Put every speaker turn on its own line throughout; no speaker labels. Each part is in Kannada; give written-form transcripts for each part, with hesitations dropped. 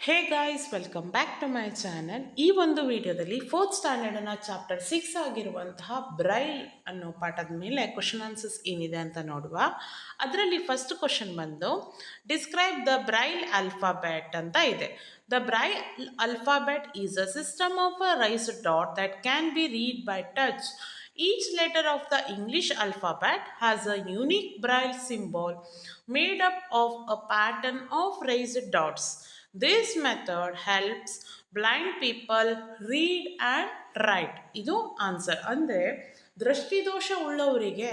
Hey guys, welcome back to my channel. ಈ ಒಂದು ವಿಡಿಯೋದಲ್ಲಿ ಫೋರ್ತ್ ಸ್ಟ್ಯಾಂಡರ್ಡ್ನ ಚಾಪ್ಟರ್ 6 ಆಗಿರುವಂತಹ ಬ್ರೈಲ್ ಅನ್ನೋ ಪಾಠದ ಮೇಲೆ ಕ್ವಶನ್ ಆನ್ಸರ್ಸ್ ಏನಿದೆ ಅಂತ ನೋಡುವ. ಅದರಲ್ಲಿ ಫಸ್ಟ್ ಕ್ವಶನ್ ಬಂದು ಡಿಸ್ಕ್ರೈಬ್ ದ ಬ್ರೈಲ್ ಅಲ್ಫಾಬೆಟ್ ಅಂತ ಇದೆ. The Braille alphabet is a system of a raised dot that can be read by touch. Each letter of the English alphabet has a unique braille symbol made up of a pattern of raised dots. This method helps blind people read and write. ಇದು ಆನ್ಸರ್. ಅಂದರೆ ದೃಷ್ಟಿದೋಷ ಉಳ್ಳವರಿಗೆ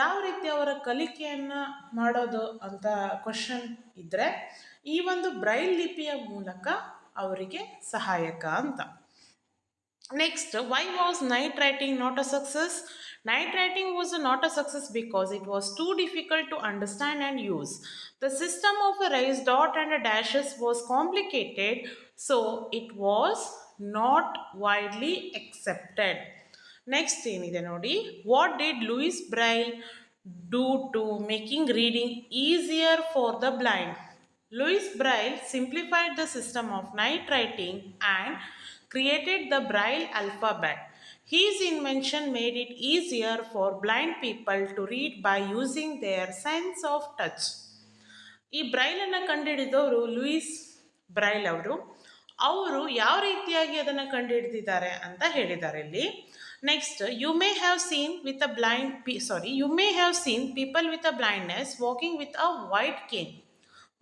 ಯಾವ ರೀತಿ ಅವರ ಕಲಿಕೆಯನ್ನು ಮಾಡೋದು ಅಂತ ಕ್ವಶನ್ ಇದ್ದರೆ ಈ ಒಂದು ಬ್ರೈಲ್ ಲಿಪಿಯ ಮೂಲಕ ಅವರಿಗೆ ಸಹಾಯಕ ಅಂತ. Next, why was night writing not a success? Night writing was not a success because it was too difficult to understand and use. The system of a raised dot and a dashes was complicated, so it was not widely accepted. Next ಏನಿದೆ ನೋಡಿ, what did Louis Braille do to making reading easier for the blind? Louis Braille simplified the system of night writing and created the Braille alphabet. His invention made it easier for blind people to read by using their sense of touch. ಈ ಬ್ರೈಲನ್ನು ಕಂಡುಹಿಡಿದವರು ಲೂಯಿಸ್ ಬ್ರೈಲ್ ಅವರು ಯಾವ ರೀತಿಯಾಗಿ ಅದನ್ನು ಕಂಡುಹಿಡಿದಿದ್ದಾರೆ ಅಂತ ಹೇಳಿದ್ದಾರೆ ಇಲ್ಲಿ. Next, you may have seen people with a blindness walking with a white cane.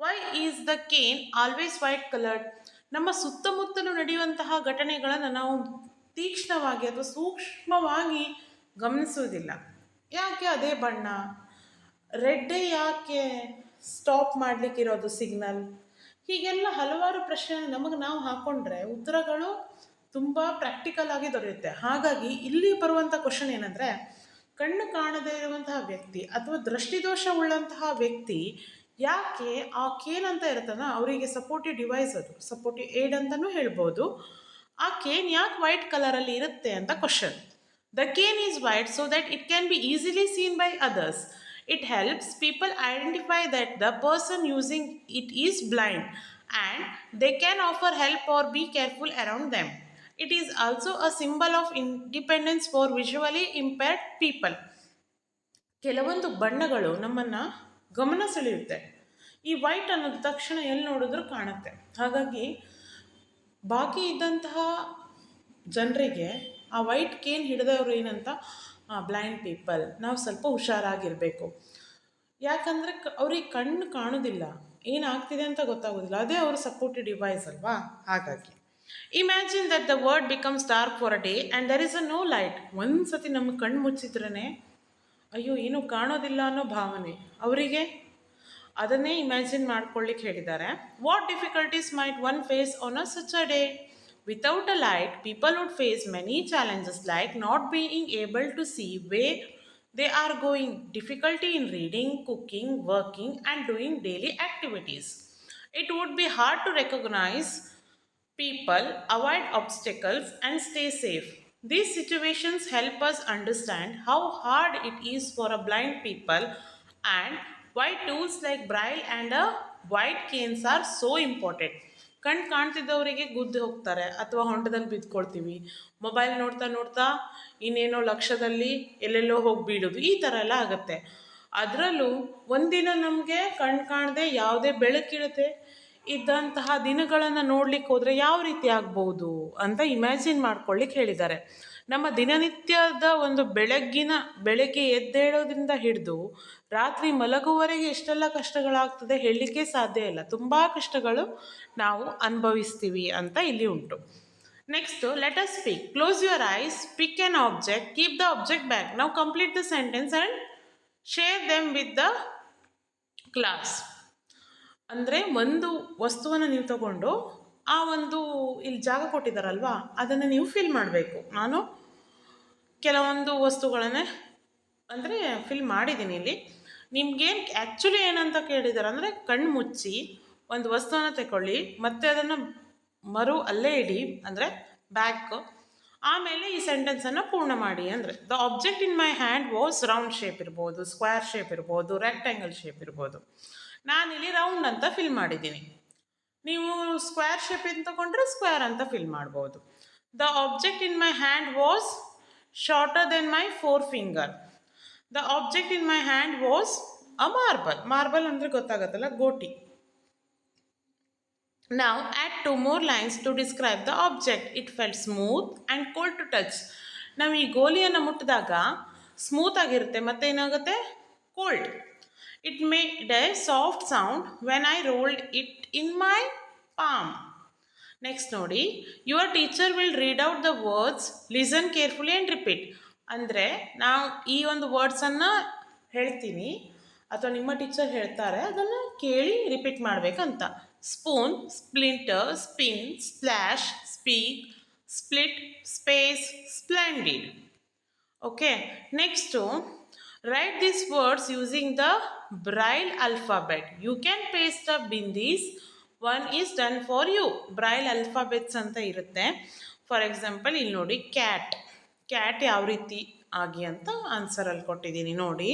Why is the cane always white coloured? ನಮ್ಮ ಸುತ್ತಮುತ್ತಲೂ ನಡೆಯುವಂತಹ ಘಟನೆಗಳನ್ನು ನಾವು ತೀಕ್ಷ್ಣವಾಗಿ ಅಥವಾ ಸೂಕ್ಷ್ಮವಾಗಿ ಗಮನಿಸುವುದಿಲ್ಲ. ಯಾಕೆ ಅದೇ ಬಣ್ಣ? ರೆಡ್ಡೇ ಯಾಕೆ ಸ್ಟಾಪ್ ಮಾಡಲಿಕ್ಕಿರೋದು ಸಿಗ್ನಲ್? ಹೀಗೆಲ್ಲ ಹಲವಾರು ಪ್ರಶ್ನೆ ನಾವು ಹಾಕ್ಕೊಂಡ್ರೆ ಉತ್ತರಗಳು ತುಂಬ ಪ್ರಾಕ್ಟಿಕಲ್ ಆಗಿ ದೊರೆಯುತ್ತೆ. ಹಾಗಾಗಿ ಇಲ್ಲಿ ಬರುವಂಥ ಕ್ವಶನ್ ಏನಂದರೆ, ಕಣ್ಣು ಕಾಣದೇ ಇರುವಂತಹ ವ್ಯಕ್ತಿ ಅಥವಾ ದೃಷ್ಟಿದೋಷ ಉಳ್ಳಂತಹ ವ್ಯಕ್ತಿ ಯಾಕೆ ಆ ಕೇನ್ ಅಂತ ಇರುತ್ತಲ್ಲ ಅವರಿಗೆ ಸಪೋರ್ಟಿವ್ ಡಿವೈಸ್, ಅದು ಸಪೋರ್ಟಿವ್ ಏಡ್ ಅಂತಲೂ ಹೇಳ್ಬೋದು. ಆ ಕೇನ್ ಯಾಕೆ ವೈಟ್ ಕಲರಲ್ಲಿ ಇರುತ್ತೆ ಅಂತ question. The cane is white so that it can be easily seen by others. It helps people identify that the person using it is blind and they can offer help or be careful around them. It is also a symbol of independence for visually impaired people. ಕೆಲವೊಂದು ಬಣ್ಣಗಳು ನಮ್ಮನ್ನು ಗಮನ ಸೆಳೆಯುತ್ತೆ. ಈ ವೈಟ್ ಅನ್ನೋದು ತಕ್ಷಣ ಎಲ್ಲಿ ನೋಡಿದ್ರೂ ಕಾಣುತ್ತೆ. ಹಾಗಾಗಿ ಬಾಕಿ ಇದ್ದಂತಹ ಜನರಿಗೆ ಆ ವೈಟ್ ಕೇನ್ ಹಿಡಿದವರು ಏನಂತ, ಬ್ಲೈಂಡ್ ಪೀಪಲ್, ನಾವು ಸ್ವಲ್ಪ ಹುಷಾರಾಗಿರಬೇಕು. ಯಾಕಂದರೆ ಅವ್ರಿಗೆ ಕಣ್ಣು ಕಾಣೋದಿಲ್ಲ, ಏನಾಗ್ತಿದೆ ಅಂತ ಗೊತ್ತಾಗೋದಿಲ್ಲ. ಅದೇ ಅವ್ರ ಸಪೋರ್ಟಿವ್ ಡಿವೈಸ್ ಅಲ್ವಾ. ಹಾಗಾಗಿ imagine that the world becomes dark for a day and there is a no light. ಒಂದು ಸತಿ ನಮ್ಮ ಕಣ್ಣು ಮುಚ್ಚಿದ್ರೇ ಅಯ್ಯೋ ಏನೂ ಕಾಣೋದಿಲ್ಲ ಅನ್ನೋ ಭಾವನೆ ಅವರಿಗೆ. ಅದನ್ನೇ ಇಮ್ಯಾಜಿನ್ ಮಾಡ್ಕೊಳ್ಳಿಕ್ಕೆ ಹೇಳಿದ್ದಾರೆ. What difficulties might one face on a such a day? Without a light, people would face many challenges like not being able to see where they are going, difficulty in reading, cooking, working, and doing daily activities. It would be hard to recognize people, avoid obstacles, and stay safe. These situations help us understand how hard it is for a blind people and why tools like Braille and a white canes are so important. ಕಣ್ಣು ಕಾಣ್ತಿದ್ದವರಿಗೆ ಗುದ್ದು ಹೋಗ್ತಾರೆ ಅಥವಾ ಹೊಂಡದಲ್ಲಿ ಬಿದ್ದುಕೊಳ್ತೀವಿ. ಮೊಬೈಲ್ ನೋಡ್ತಾ ನೋಡ್ತಾ ಇನ್ನೇನೋ ಲಕ್ಷದಲ್ಲಿ ಎಲ್ಲೆಲ್ಲೋ ಹೋಗಿ ಬೀಳೋದು, ಈ ಥರ ಎಲ್ಲ ಆಗುತ್ತೆ. ಅದರಲ್ಲೂ ಒಂದಿನ ನಮಗೆ ಕಣ್ಣು ಕಾಣದೆ ಯಾವುದೇ ಬೆಳಕಿರುತ್ತೆ ಇದ್ದಂತಹ ದಿನಗಳನ್ನು ನೋಡ್ಲಿಕ್ಕೆ ಹೋದರೆ ಯಾವ ರೀತಿ ಆಗ್ಬೋದು ಅಂತ ಇಮ್ಯಾಜಿನ್ ಮಾಡ್ಕೊಳ್ಳಿಕ್ಕೆ ಹೇಳಿದ್ದಾರೆ. ನಮ್ಮ ದಿನನಿತ್ಯದ ಒಂದು ಬೆಳಗ್ಗೆ ಎದ್ದೇಳೋದ್ರಿಂದ ಹಿಡಿದು ರಾತ್ರಿ ಮಲಗುವವರೆಗೆ ಎಷ್ಟೆಲ್ಲ ಕಷ್ಟಗಳಾಗ್ತದೆ ಹೇಳಲಿಕ್ಕೆ ಸಾಧ್ಯ ಇಲ್ಲ. ತುಂಬ ಕಷ್ಟಗಳು ನಾವು ಅನುಭವಿಸ್ತೀವಿ ಅಂತ ಇಲ್ಲಿ ಉಂಟು. Next, let us speak. Close your eyes, pick an object, keep the object back. ನಾವು complete the sentence and share them with the class. ಅಂದರೆ ಒಂದು ವಸ್ತುವನ್ನು ನೀವು ತಗೊಂಡು ಆ ಒಂದು ಇಲ್ಲಿ ಜಾಗ ಕೊಟ್ಟಿದ್ದಾರಲ್ವಾ ಅದನ್ನು ನೀವು ಫಿಲ್ ಮಾಡಬೇಕು. ನಾನು ಕೆಲವೊಂದು ವಸ್ತುಗಳನ್ನೇ ಅಂದರೆ ಫಿಲ್ ಮಾಡಿದ್ದೀನಿ ಇಲ್ಲಿ. ನಿಮ್ಗೇನು ಆ್ಯಕ್ಚುಲಿ ಏನಂತ ಕೇಳಿದ್ದಾರೆ ಅಂದರೆ, ಕಣ್ಣು ಮುಚ್ಚಿ ಒಂದು ವಸ್ತುವನ್ನು ತಗೊಳ್ಳಿ, ಮತ್ತು ಅದನ್ನು ಅಲ್ಲೇ ಇಡಿ, ಅಂದರೆ ಬ್ಯಾಕ್, ಆಮೇಲೆ ಈ ಸೆಂಟೆನ್ಸನ್ನು ಪೂರ್ಣ ಮಾಡಿ. ಅಂದರೆ the object in my hand was round shape ಇರ್ಬೋದು, ಸ್ಕ್ವೇರ್ ಶೇಪ್ ಇರ್ಬೋದು, ರೆಕ್ಟ್ಯಾಂಗಲ್ ಶೇಪ್ ಇರ್ಬೋದು. ನಾನಿಲ್ಲಿ ರೌಂಡ್ ಅಂತ ಫಿಲ್ ಮಾಡಿದ್ದೀನಿ. ನೀವು ಸ್ಕ್ವೇರ್ ಶೇಪ್ ಅಂತ ತಗೊಂಡ್ರೆ ಸ್ಕ್ವೇರ್ ಅಂತ ಫಿಲ್ ಮಾಡ್ಬೋದು. The object in my hand was shorter than my 4 finger. The object in my hand was a marble. Marble ಅಂದರೆ ಗೊತ್ತಾಗತ್ತಲ್ಲ, ಗೋಟಿ. Now add 2 more lines to describe the object. It felt smooth and cold to touch. ನಾವು ಈ ಗೋಲಿಯನ್ನು ಮುಟ್ಟಿದಾಗ ಸ್ಮೂತ್ ಆಗಿರುತ್ತೆ ಮತ್ತು ಏನಾಗುತ್ತೆ, cold. It made a soft sound when I rolled it in my palm. Next ನೋಡಿ, your teacher will read out the words, listen carefully and repeat. ಅಂದರೆ ನಾವು ಈ ಒಂದು ವರ್ಡ್ಸನ್ನು ಹೇಳ್ತೀನಿ ಅಥವಾ ನಿಮ್ಮ ಟೀಚರ್ ಹೇಳ್ತಾರೆ, ಅದನ್ನು ಕೇಳಿ ರಿಪೀಟ್ ಮಾಡಬೇಕಂತ. Spoon, splinter, spin, splash, speak, split, space, splendid. Okay, next write these words using the Braille alphabet. You can paste up in these. One is done for you. Braille alphabets ಅಂತ ಇರುತ್ತೆ. ಫಾರ್ ಎಕ್ಸಾಂಪಲ್ ಇಲ್ಲಿ ನೋಡಿ, ಕ್ಯಾಟ್ ಯಾವ ರೀತಿ ಆಗಿ ಅಂತ ಆನ್ಸರಲ್ಲಿ ಕೊಟ್ಟಿದ್ದೀನಿ ನೋಡಿ.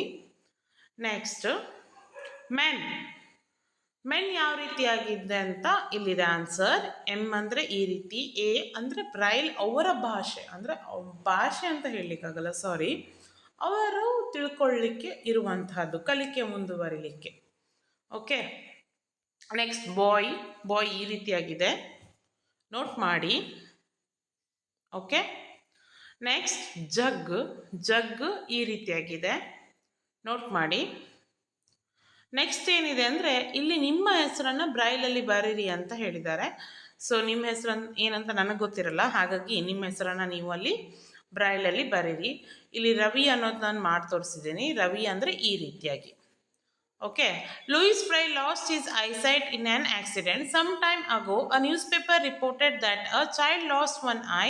ನೆಕ್ಸ್ಟ್ ಮೆನ್ ಯಾವ ರೀತಿ ಆಗಿದೆ ಅಂತ ಇಲ್ಲಿದೆ ಆನ್ಸರ್. ಎಮ್ ಅಂದರೆ ಈ ರೀತಿ, ಎ ಅಂದರೆ ಬ್ರೈಲ್ ಅವರ ಭಾಷೆ, ಅಂದರೆ ಭಾಷೆ ಅಂತ ಹೇಳಲಿಕ್ಕಾಗಲ್ಲ, ಸಾರಿ, ಅವರು ತಿಳ್ಕೊಳ್ಳಿಕ್ಕೆ ಇರುವಂತಹದ್ದು, ಕಲಿಕೆ ಮುಂದುವರಿಲಿಕ್ಕೆ. ಓಕೆ, ನೆಕ್ಸ್ಟ್ ಬಾಯ್ ಈ ರೀತಿಯಾಗಿದೆ, ನೋಟ್ ಮಾಡಿ. ಓಕೆ, ನೆಕ್ಸ್ಟ್ ಜಗ್ ಈ ರೀತಿಯಾಗಿದೆ, ನೋಟ್ ಮಾಡಿ. ನೆಕ್ಸ್ಟ್ ಏನಿದೆ ಅಂದರೆ ಇಲ್ಲಿ ನಿಮ್ಮ ಹೆಸರನ್ನು ಬ್ರೈಲಲ್ಲಿ ಬರೀರಿ ಅಂತ ಹೇಳಿದ್ದಾರೆ. ಸೊ ನಿಮ್ಮ ಹೆಸರು ಏನಂತ ನನಗೆ ಗೊತ್ತಿರಲ್ಲ, ಹಾಗಾಗಿ ನಿಮ್ಮ ಹೆಸರನ್ನು ನೀವು ಅಲ್ಲಿ ಬ್ರೈಲಲ್ಲಿ ಬರೀರಿ. ಇಲ್ಲಿ ರವಿ ಅನ್ನೋದು ನಾನು ಮಾಡಿ ತೋರಿಸಿದ್ದೀನಿ. ರವಿ ಅಂದರೆ ಈ ರೀತಿಯಾಗಿ. Okay, Louis Braille lost his eyesight in an accident. Some time ago a newspaper reported that a child lost one eye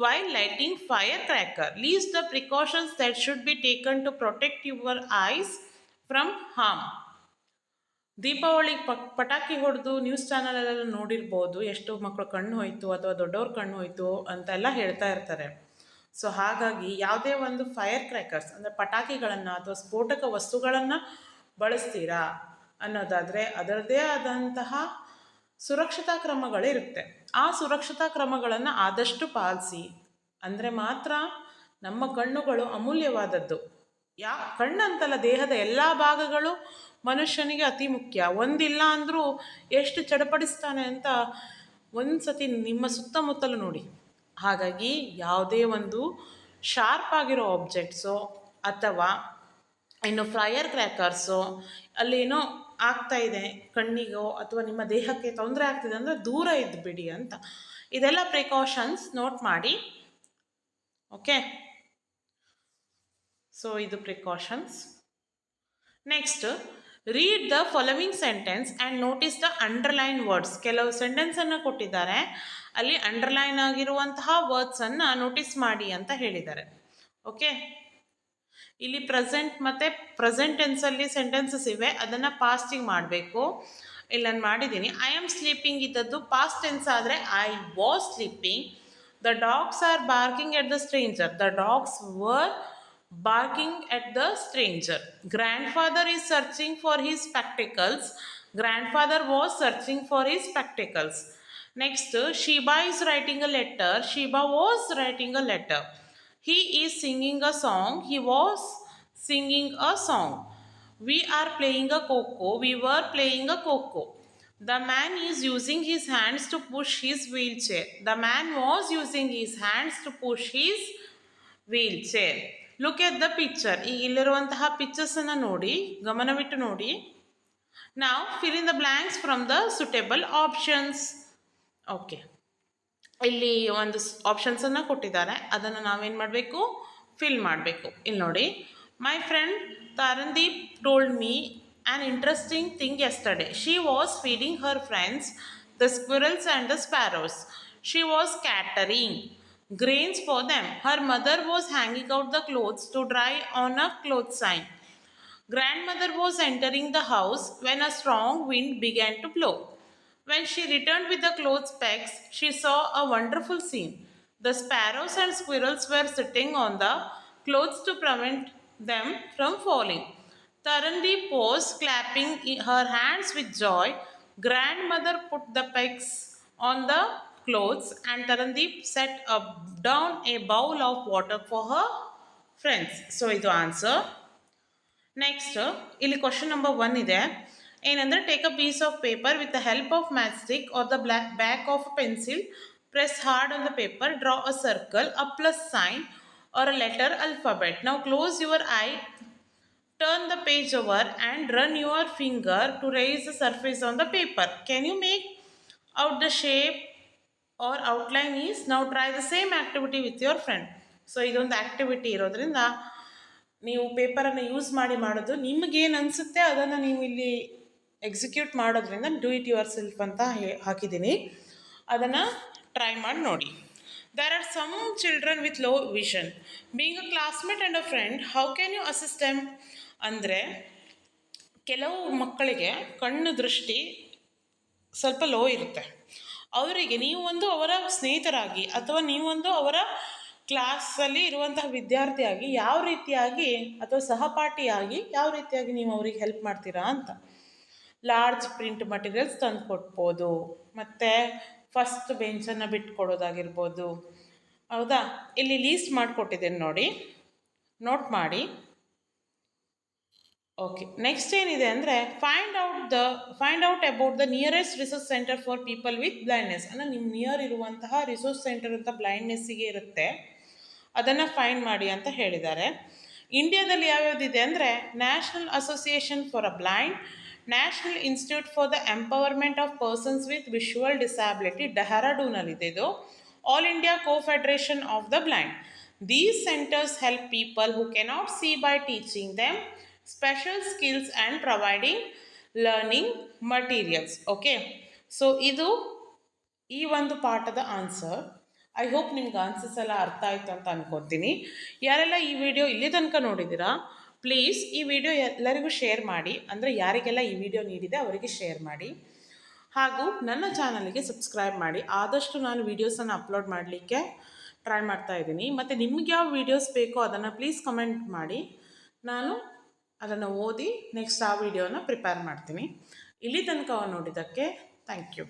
while lighting firecracker. List the precautions that should be taken to protect your eyes from harm. Deepavali ಪಟಾಕಿ ಹೊಡೆದು ನ್ಯೂಸ್ ಚಾನಲಲ್ಲೆಲ್ಲ ನೋಡಿರ್ಬೋದು, ಎಷ್ಟು ಮಕ್ಕಳು ಕಣ್ಣು ಹೋಯಿತು ಅಥವಾ ದೊಡ್ಡವ್ರ ಕಣ್ಣು ಹೋಯಿತು ಅಂತೆಲ್ಲ ಹೇಳ್ತಾ ಇರ್ತಾರೆ. ಸೊ ಹಾಗಾಗಿ ಯಾವುದೇ ಒಂದು ಫೈರ್ ಕ್ರ್ಯಾಕರ್ಸ್ ಅಂದರೆ ಪಟಾಕಿಗಳನ್ನು ಅಥವಾ ಸ್ಫೋಟಕ ವಸ್ತುಗಳನ್ನು ಬಳಸ್ತೀರಾ ಅನ್ನೋದಾದರೆ ಅದರದ್ದೇ ಆದಂತಹ ಸುರಕ್ಷತಾ ಕ್ರಮಗಳಿರುತ್ತೆ. ಆ ಸುರಕ್ಷತಾ ಕ್ರಮಗಳನ್ನು ಆದಷ್ಟು ಪಾಲಿಸಿ. ಅಂದರೆ ಮಾತ್ರ ನಮ್ಮ ಕಣ್ಣುಗಳು ಅಮೂಲ್ಯವಾದದ್ದು. ಕಣ್ಣಂತಲ್ಲ, ದೇಹದ ಎಲ್ಲ ಭಾಗಗಳು ಮನುಷ್ಯನಿಗೆ ಅತಿ ಮುಖ್ಯ. ಒಂದಿಲ್ಲ ಅಂದರೂ ಎಷ್ಟು ಚಡಪಡಿಸ್ತಾನೆ ಅಂತ ಒಂದು ಸತಿ ನಿಮ್ಮ ಸುತ್ತಮುತ್ತಲು ನೋಡಿ. ಹಾಗಾಗಿ ಯಾವುದೇ ಒಂದು ಶಾರ್ಪ್ ಆಗಿರೋ ಆಬ್ಜೆಕ್ಟ್ಸೋ ಅಥವಾ ಇನ್ನು ಫೈರ್ ಕ್ರ್ಯಾಕರ್ಸೋ ಅಲ್ಲೇನೋ ಆಗ್ತಾ ಇದೆ ಕಣ್ಣಿಗೋ ಅಥವಾ ನಿಮ್ಮ ದೇಹಕ್ಕೆ ತೊಂದರೆ ಆಗ್ತಿದೆ ಅಂದರೆ ದೂರ ಇದ್ದುಬಿಡಿ ಅಂತ. ಇದೆಲ್ಲ ಪ್ರಿಕಾಷನ್ಸ್ ನೋಟ್ ಮಾಡಿ. ಓಕೆ, ಸೊ ಇದು precautions. Next, read the following sentence and notice the underline words. ಕೆಲವು ಸೆಂಟೆನ್ಸನ್ನು ಕೊಟ್ಟಿದ್ದಾರೆ, ಅಲ್ಲಿ ಅಂಡರ್ಲೈನ್ ಆಗಿರುವಂತಹ ವರ್ಡ್ಸನ್ನು ನೋಟಿಸ್ ಮಾಡಿ ಅಂತ ಹೇಳಿದ್ದಾರೆ. ಓಕೆ, ಇಲ್ಲಿ ಪ್ರೆಸೆಂಟ್ ಮತ್ತು ಪ್ರೆಸೆಂಟ್ ಟೆನ್ಸಲ್ಲಿ ಸೆಂಟೆನ್ಸಸ್ ಇವೆ, ಅದನ್ನು ಪಾಸ್ಟಿಗೆ ಮಾಡಬೇಕು. ಇಲ್ಲಿ ನಾನು ಮಾಡಿದ್ದೀನಿ. ಐ ಆಮ್ ಸ್ಲೀಪಿಂಗ್ ಇದ್ದದ್ದು ಪಾಸ್ಟ್ ಟೆನ್ಸ್ ಆದರೆ I was sleeping. The dogs are barking at the stranger. The dogs were barking at the stranger. Grandfather is searching for his spectacles. Grandfather was searching for his spectacles. Next, Shiba is writing a letter. Shiba was writing a letter. He is singing a song. He was singing a song. We are playing a coco. We were playing a coco. The man is using his hands to push his wheelchair. The man was using his hands to push his wheelchair. Look at the picture. ಈಗ ಇಲ್ಲಿರುವಂತಹ ಪಿಕ್ಚರ್ಸನ್ನು ನೋಡಿ, ಗಮನವಿಟ್ಟು ನೋಡಿ. ನಾವು fill in the blanks from the suitable options. Okay, ಇಲ್ಲಿ ಒಂದು ಆಪ್ಷನ್ಸನ್ನು ಕೊಟ್ಟಿದ್ದಾರೆ, ಅದನ್ನು ನಾವೇನು ಮಾಡಬೇಕು, ಫಿಲ್ ಮಾಡಬೇಕು. ಇಲ್ಲಿ ನೋಡಿ, my friend Tarandeep told me an interesting thing yesterday. She was feeding her friends the squirrels and the sparrows. She was catering grains for them. Her mother was hanging out the clothes to dry on a cloth sign. Grandmother was entering the house when a strong wind began to blow. When she returned with the clothes pegs, she saw a wonderful scene. The sparrows and squirrels were sitting on the clothes to prevent them from falling. Tarandeep was clapping her hands with joy. Grandmother put the pegs on the clothes and Tarandeep set down a bowl of water for her friends. So ಇದು ಆನ್ಸರ್. ನೆಕ್ಸ್ಟ್ ಇಲ್ಲಿ ಕ್ವಶನ್ ನಂಬರ್ 1 ಇದೆ. ಏನಂದರೆ take a piece of paper with the help of match stick or the back of a pencil, press hard on the paper, draw a circle, a plus sign or a letter alphabet. Now close your eye, turn the page over and run your finger to raise the surface on the paper. Can you make out the shape or outline is? Now try the same activity with your friend. So ಇದೊಂದು ಆ್ಯಕ್ಟಿವಿಟಿ ಇರೋದ್ರಿಂದ ನೀವು ಪೇಪರನ್ನು ಯೂಸ್ ಮಾಡೋದು ನಿಮಗೇನು ಅನಿಸುತ್ತೆ ಅದನ್ನು ನೀವು ಇಲ್ಲಿ ಎಕ್ಸಿಕ್ಯೂಟ್ ಮಾಡೋದ್ರಿಂದ ಡೂ ಇಟ್ ಯುವರ್ ಸೆಲ್ಫ್ ಅಂತ ಹಾಕಿದ್ದೀನಿ. ಅದನ್ನು ಟ್ರೈ ಮಾಡಿ ನೋಡಿ. There are some children with low vision. Being a classmate and a friend, how can you assist them? ಅಂದರೆ ಕೆಲವು ಮಕ್ಕಳಿಗೆ ಕಣ್ಣು ದೃಷ್ಟಿ ಸ್ವಲ್ಪ ಲೋ ಇರುತ್ತೆ. ಅವರಿಗೆ ನೀವೊಂದು ಅವರ ಸ್ನೇಹಿತರಾಗಿ ಅಥವಾ ನೀವೊಂದು ಅವರ ಕ್ಲಾಸಲ್ಲಿ ಇರುವಂತಹ ವಿದ್ಯಾರ್ಥಿಯಾಗಿ ಯಾವ ರೀತಿಯಾಗಿ ಅಥವಾ ಸಹಪಾಠಿಯಾಗಿ ಯಾವ ರೀತಿಯಾಗಿ ನೀವು ಅವರಿಗೆ ಹೆಲ್ಪ್ ಮಾಡ್ತೀರಾ ಅಂತ. ಲಾರ್ಜ್ ಪ್ರಿಂಟ್ ಮಟೀರಿಯಲ್ಸ್ ತಂದು ಕೊಡ್ಬೋದು, ಮತ್ತು ಫಸ್ಟ್ ಬೆಂಚನ್ನು ಬಿಟ್ಕೊಡೋದಾಗಿರ್ಬೋದು. ಹೌದಾ, ಇಲ್ಲಿ ಲೀಸ್ಟ್ ಮಾಡಿಕೊಟ್ಟಿದ್ದೇನೆ ನೋಡಿ, ನೋಟ್ ಮಾಡಿ. ಓಕೆ, ನೆಕ್ಸ್ಟ್ ಏನಿದೆ ಅಂದರೆ find out about the nearest resource centre for people with blindness. ಅಂದರೆ ನಿಮ್ಮ ನಿಯರ್ ಇರುವಂತಹ ರಿಸೋರ್ಸ್ ಸೆಂಟರ್ ಅಂತ ಬ್ಲೈಂಡ್ನೆಸ್ಸಿಗೆ ಇರುತ್ತೆ, ಅದನ್ನು ಫೈಂಡ್ ಮಾಡಿ ಅಂತ ಹೇಳಿದ್ದಾರೆ. ಇಂಡಿಯಾದಲ್ಲಿ ಯಾವ್ಯಾವುದಿದೆ ಅಂದರೆ national association for a blind, national institute for the empowerment of persons with visual disability, ಡೆಹ್ರಾಡೂನಲ್ಲಿದೆ ಇದು. All India confederation of the blind. These centers help people who cannot see by teaching them special skills and providing learning materials. Okay, so ಇದು ಈ ಒಂದು ಪಾಠದ ಆನ್ಸರ್. ಐ ಹೋಪ್ ನಿಮ್ಗೆ ಆನ್ಸರ್ಸ್ ಎಲ್ಲ ಅರ್ಥ ಆಯಿತು ಅಂತ ಅನ್ಕೊತೀನಿ. ಯಾರೆಲ್ಲ ಈ ವಿಡಿಯೋ ಇಲ್ಲಿ ತನಕ ನೋಡಿದ್ದೀರಾ, ಪ್ಲೀಸ್ ಈ ವಿಡಿಯೋ ಎಲ್ಲರಿಗೂ ಶೇರ್ ಮಾಡಿ. ಅಂದರೆ ಯಾರಿಗೆಲ್ಲ ಈ ವಿಡಿಯೋ ನೀಡಿದೆ ಅವರಿಗೆ ಶೇರ್ ಮಾಡಿ. ಹಾಗೂ ನನ್ನ ಚಾನಲ್ಗೆ ಸಬ್ಸ್ಕ್ರೈಬ್ ಮಾಡಿ. ಆದಷ್ಟು ನಾನು ವೀಡಿಯೋಸನ್ನು ಅಪ್ಲೋಡ್ ಮಾಡಲಿಕ್ಕೆ ಟ್ರೈ ಮಾಡ್ತಾ ಇದ್ದೀನಿ. ಮತ್ತು ನಿಮ್ಗೆ ಯಾವ ವೀಡಿಯೋಸ್ ಬೇಕೋ ಅದನ್ನು ಪ್ಲೀಸ್ ಕಮೆಂಟ್ ಮಾಡಿ, ನಾನು ಅದನ್ನು ಓದಿ ನೆಕ್ಸ್ಟ್ ಆ ವಿಡಿಯೋನ ಪ್ರಿಪೇರ್ ಮಾಡ್ತೀನಿ. ಇಲ್ಲಿ ತನಕ ನೋಡಿದ್ದಕ್ಕೆ ಥ್ಯಾಂಕ್ ಯು.